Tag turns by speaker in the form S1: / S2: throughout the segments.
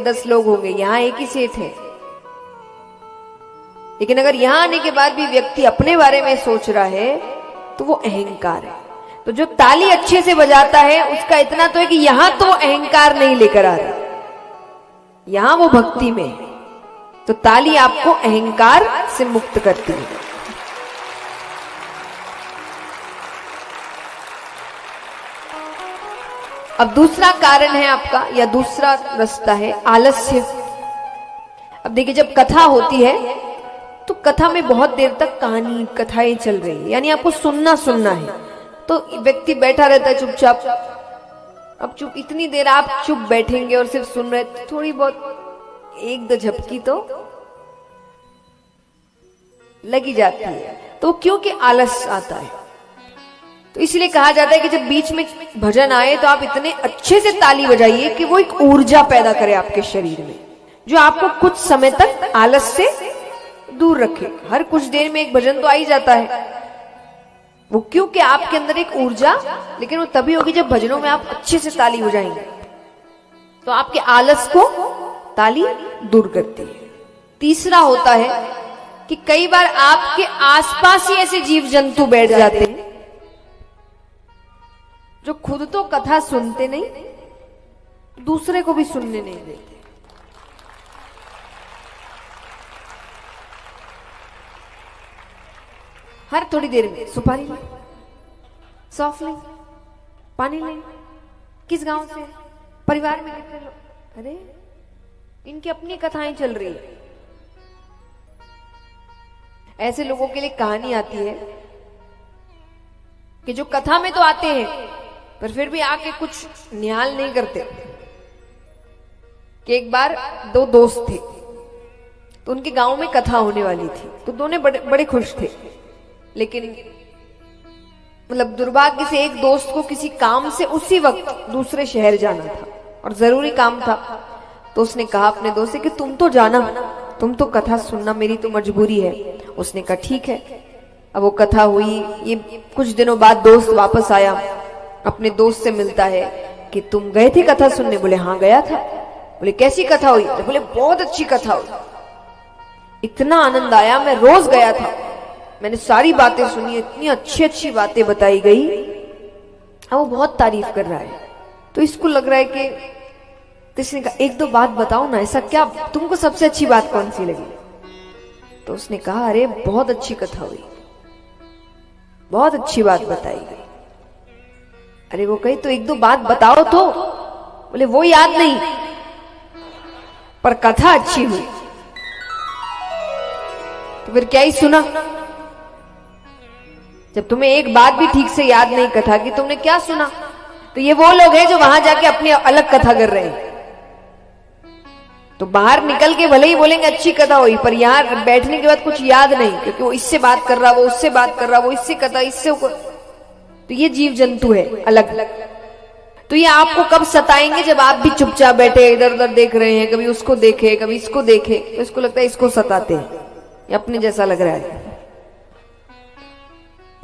S1: 10 लोग होंगे, यहां एक ही सेठ है। लेकिन अगर यहां आने के बाद भी व्यक्ति अपने बारे में सोच रहा है तो वो अहंकार है। तो जो ताली अच्छे से बजाता है उसका इतना तो है कि यहां तो अहंकार नहीं लेकर आ रहा, यहां वो भक्ति में है। तो ताली आपको अहंकार से मुक्त करती है। अब दूसरा कारण है आपका, या दूसरा रास्ता है आलस्य। अब देखिए, जब कथा होती है तो कथा में बहुत देर तक कहानी कथाएं चल रही है, यानी आपको सुनना है। तो व्यक्ति बैठा रहता है चुपचाप। अब चुप इतनी देर आप चुप बैठेंगे और सिर्फ सुन रहे, तो थोड़ी बहुत एक दो झपकी तो लगी जाती है। तो क्योंकि आलस आता है, तो इसलिए कहा जाता है कि जब बीच में भजन आए तो आप इतने अच्छे से ताली बजाइए कि वो एक ऊर्जा पैदा करे आपके शरीर में, जो आपको कुछ समय तक आलस से दूर रखे। हर कुछ देर में एक भजन तो आ ही जाता है, वो क्योंकि आपके अंदर एक ऊर्जा, लेकिन वो तभी होगी जब भजनों में आप अच्छे से ताली बजाएंगे। तो आपके आलस को ताली दूर करती है। तीसरा होता है कि कई बार आपके आसपास ही ऐसे जीव जंतु बैठ जाते हैं जो खुद तो कथा सुनते नहीं, दूसरे को भी सुनने नहीं देते। हर थोड़ी देर में सुपारी लें, सौंफ लें, पानी लें, किस गांव से, परिवार में कितने लोग, अरे इनकी अपनी कथाएं चल रही है। ऐसे लोगों के लिए कहानी आती है कि जो कथा में तो आते हैं पर फिर भी आके कुछ निहाल नहीं करते। कि एक बार दो दोस्त थे, तो उनके गांव में कथा होने वाली थी, तो दोनों बड़े खुश थे। लेकिन मतलब दुर्भाग्य से एक दोस्त को किसी काम से उसी वक्त दूसरे शहर जाना था और जरूरी काम था। तो उसने कहा अपने दोस्त से कि तुम तो जाना, तुम तो कथा सुनना, मेरी तो मजबूरी है। उसने कहा ठीक है। अब वो कथा हुई। ये कुछ दिनों बाद दोस्त वापस आया, अपने दोस्त से मिलता है कि तुम गए थे कथा सुनने? बोले हाँ गया था। बोले कैसी कथा हुई? बोले बहुत अच्छी कथा हुई, इतना आनंद आया, मैं रोज गया था, मैंने सारी बातें सुनी, इतनी अच्छी अच्छी बातें बताई गई। अब वो बहुत तारीफ कर रहा है, तो इसको लग रहा है कि, तो इसने कहा एक दो बात बताओ ना, ऐसा क्या तुमको सबसे अच्छी बात कौन सी लगी? तो उसने कहा अरे बहुत अच्छी कथा हुई, बहुत अच्छी बात बताई गई। अरे वो कही तो एक दो बात बताओ तो। बोले वो याद नहीं, पर कथा अच्छी हुई। तो फिर क्या ही सुना? जब तुम्हें एक बात भी ठीक से याद नहीं कथा की, तुमने क्या सुना? तो ये वो लोग हैं जो वहां जाके अपनी अलग कथा कर रहे हैं। तो बाहर निकल के भले ही बोलेंगे अच्छी कथा हुई, पर यहां बैठने के बाद कुछ याद नहीं, क्योंकि वो इससे बात कर रहा, वो उससे बात कर रहा, वो इससे कथा, इससे। तो ये जीव जंतु है अलग अलग। तो ये आपको कब सताएंगे? जब आप भी चुपचाप बैठे इधर उधर देख रहे हैं, कभी उसको देखे कभी इसको देखे, तो इसको लगता है इसको सताते हैं, ये अपने जैसा लग रहा है।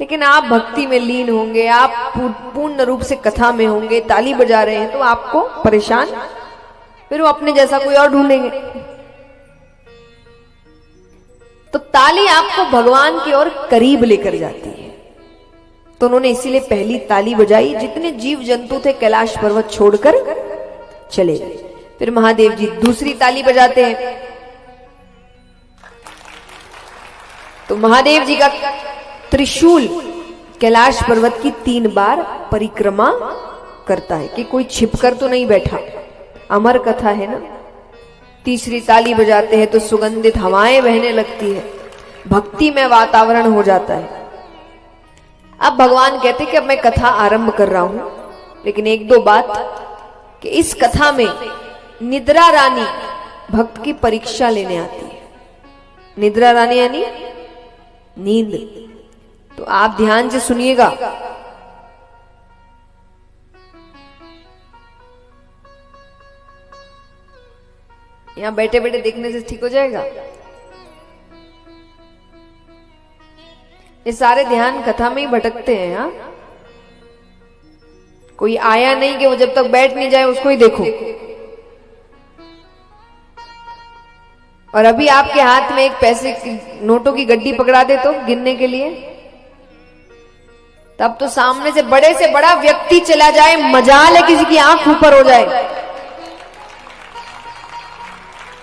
S1: लेकिन आप भक्ति में लीन होंगे, आप पूर्ण रूप से कथा में होंगे, ताली बजा रहे हैं, तो आपको परेशान, फिर वो अपने जैसा कोई और ढूंढेंगे। तो ताली आपको भगवान की ओर करीब लेकर जाती है। तो उन्होंने इसीलिए पहली ताली बजाई। जितने जीव जंतु थे कैलाश पर्वत छोड़कर चले गए। फिर महादेव जी दूसरी ताली बजाते हैं। तो महादेव जी का त्रिशूल कैलाश पर्वत की 3 बार परिक्रमा करता है कि कोई छिपकर तो नहीं बैठा। अमर कथा है ना। तीसरी ताली बजाते हैं तो सुगंधित हवाएं बहने लगती है, भक्ति में वातावरण हो जाता है। अब भगवान कहते कि अब मैं कथा आरंभ कर रहा हूं, लेकिन एक दो बात कि इस कथा में निद्रा रानी भक्त की परीक्षा लेने आती है। निद्रा रानी यानी नींद। तो आप ध्यान से सुनिएगा। यहां बैठे बैठे देखने से ठीक हो जाएगा। ये सारे ध्यान कथा में ही भटकते हैं। हाँ, कोई आया नहीं कि वो जब तक बैठ नहीं जाए उसको ही देखो। और अभी आपके हाथ में एक पैसे की नोटों की गड्डी पकड़ा दे तो गिनने के लिए, तब तो सामने से बड़ा व्यक्ति चला जाए, मजाल है किसी की आंख ऊपर हो जाए,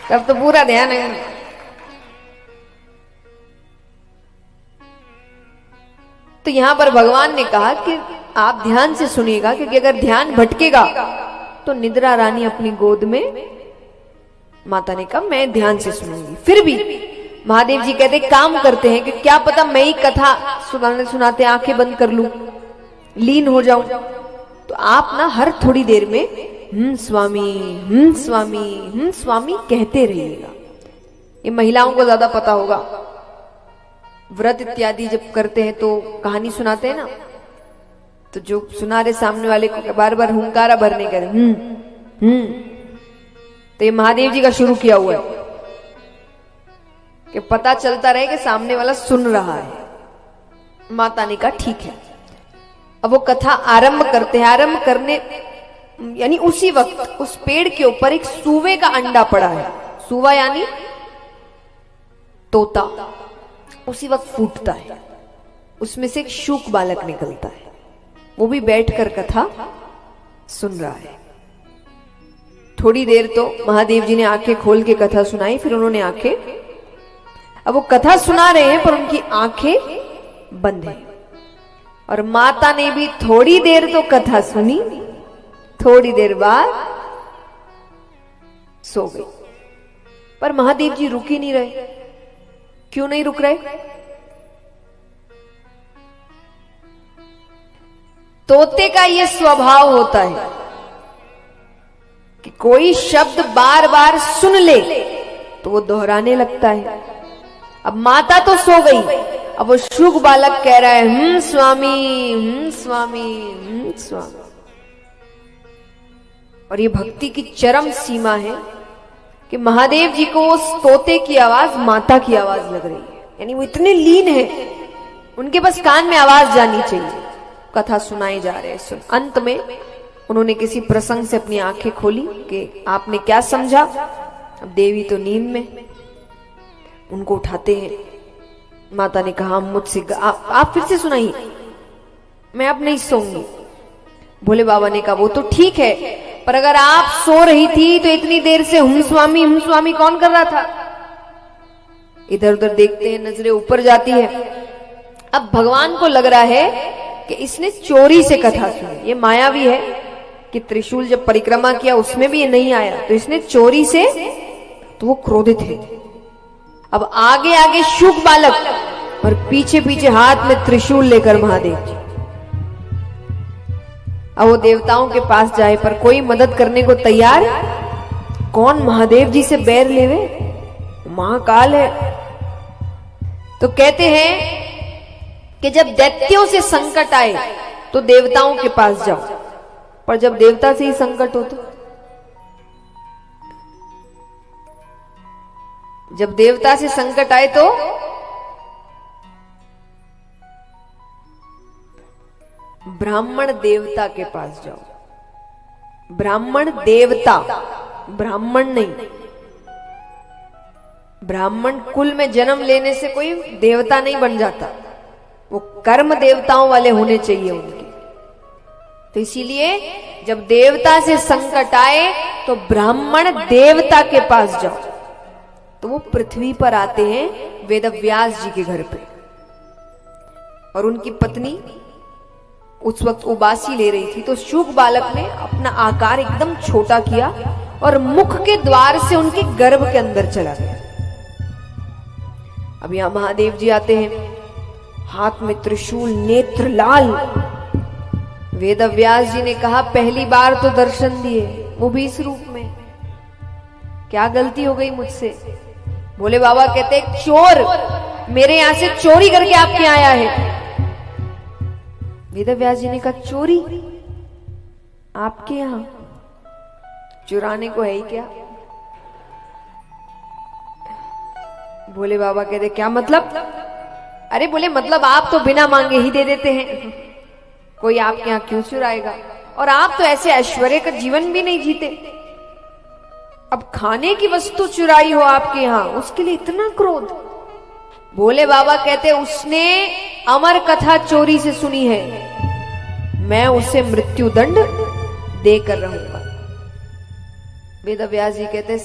S1: तब तो पूरा ध्यान है। तो यहां पर भगवान ने कहा कि आप ध्यान से सुनिएगा, क्योंकि अगर ध्यान भटकेगा तो निद्रा रानी अपनी गोद में, माता ने कहा मैं ध्यान से सुनूंगी। फिर भी महादेव जी कहते काम करते हैं कि क्या पता मैं ही कथा सुनाते सुनाते आंखें बंद कर लूं, लीन हो जाऊं, तो आप ना हर थोड़ी देर में स्वामी स्वामी स्वामी कहते रहिएगा। ये महिलाओं को ज्यादा पता होगा, व्रत इत्यादि जब करते हैं तो कहानी सुनाते हैं ना, तो जो सुना रहे सामने वाले को बार बार हुंकारा भरने का, तो ये महादेव जी का शुरू किया हुआ है कि पता चलता रहे कि सामने वाला सुन रहा है। माता ने कहा ठीक है। अब वो कथा आरंभ करते हैं। आरंभ करने यानी उसी वक्त उस पेड़ के ऊपर एक सूवे का अंडा पड़ा है। सूवा यानी तोता, उसी वक्त फूटता है, उसमें से एक शूक बालक निकलता है, वो भी बैठकर कथा सुन रहा है। थोड़ी देर तो महादेव जी ने आंखें खोल के कथा सुनाई, फिर उन्होंने आंखें, अब वो कथा सुना रहे हैं पर उनकी आंखें बंद है। और माता ने भी थोड़ी देर तो कथा सुनी, थोड़ी देर बाद सो गई। पर महादेव जी रुक ही नहीं रहे। क्यों नहीं रुक रहे? तोते का यह स्वभाव होता है कि कोई शब्द बार बार सुन ले तो वो दोहराने लगता है। अब माता तो सो गई, अब वो शुक बालक कह रहा है स्वामी स्वामी स्वामी। और ये भक्ति की चरम सीमा है कि महादेव जी को उस तोते की आवाज माता की आवाज लग रही है। यानी वो इतने लीन है, उनके बस कान में आवाज जानी चाहिए। कथा सुनाए जा रहे हैं। अंत में उन्होंने किसी प्रसंग से अपनी आंखें खोली कि आपने क्या समझा। अब देवी तो नींद में, उनको उठाते हैं। माता ने कहा मुझसे आप फिर से सुनाइए, मैं अब नहीं सोऊंगी। भोले बाबा ने कहा वो तो ठीक है, पर अगर आप सो रही थी तो इतनी देर से हम स्वामी कौन कर रहा था? इधर उधर देखते हैं, नजरें ऊपर जाती है। अब भगवान को लग रहा है कि इसने चोरी से कथा सुनी। ये मायावी है कि त्रिशूल जब परिक्रमा किया उसमें भी ये नहीं आया, तो इसने चोरी से, तो वो क्रोधित है। अब आगे आगे शुक बालक और पीछे पीछे हाथ में त्रिशूल लेकर महादेव जी। अब वो देवताओं के पास जाए पर कोई मदद करने को तैयार। कौन महादेव जी से बैर लेवे? महाकाल है। तो कहते हैं कि जब दैत्यों से संकट आए तो देवताओं के पास जाओ, पर जब देवता से ही संकट हो तो, जब देवता से संकट आए तो ब्राह्मण देवता के पास जाओ। ब्राह्मण देवता, ब्राह्मण नहीं। ब्राह्मण कुल में जन्म लेने से कोई देवता नहीं बन जाता, वो कर्म देवताओं वाले होने चाहिए उनके। तो इसीलिए जब देवता से संकट आए तो ब्राह्मण देवता के पास जाओ। तो वो पृथ्वी पर आते हैं वेदव्यास जी के घर पे, और उनकी पत्नी उस वक्त उबासी ले रही थी। तो शुक बालक ने अपना आकार एकदम छोटा किया और मुख के द्वार से उनके गर्भ के अंदर चला गया। अब यहां महादेव जी आते हैं, हाथ में त्रिशूल, नेत्र लाल। वेदव्यास जी ने कहा पहली बार तो दर्शन दिए, वो भी इस रूप में, क्या गलती हो गई मुझसे? भोले बाबा कहते चोर, मेरे यहां से चोरी करके आपके आया है। वेदव्यास जी ने कहा चोरी आपके यहां? चुराने को है ही क्या? भोले बाबा कहते क्या मतलब? अरे बोले मतलब आप तो बिना मांगे ही दे देते हैं, कोई आपके यहां क्यों चुराएगा? और आप तो ऐसे ऐश्वर्य का जीवन भी नहीं जीते, अब खाने की वस्तु चुराई हो आपके यहां, उसके लिए इतना क्रोध। भोले बाबा कहते उसने अमर कथा चोरी से सुनी है, मैं उसे मृत्यु दंड देकर रहूंगा। वेद व्यास जी कहते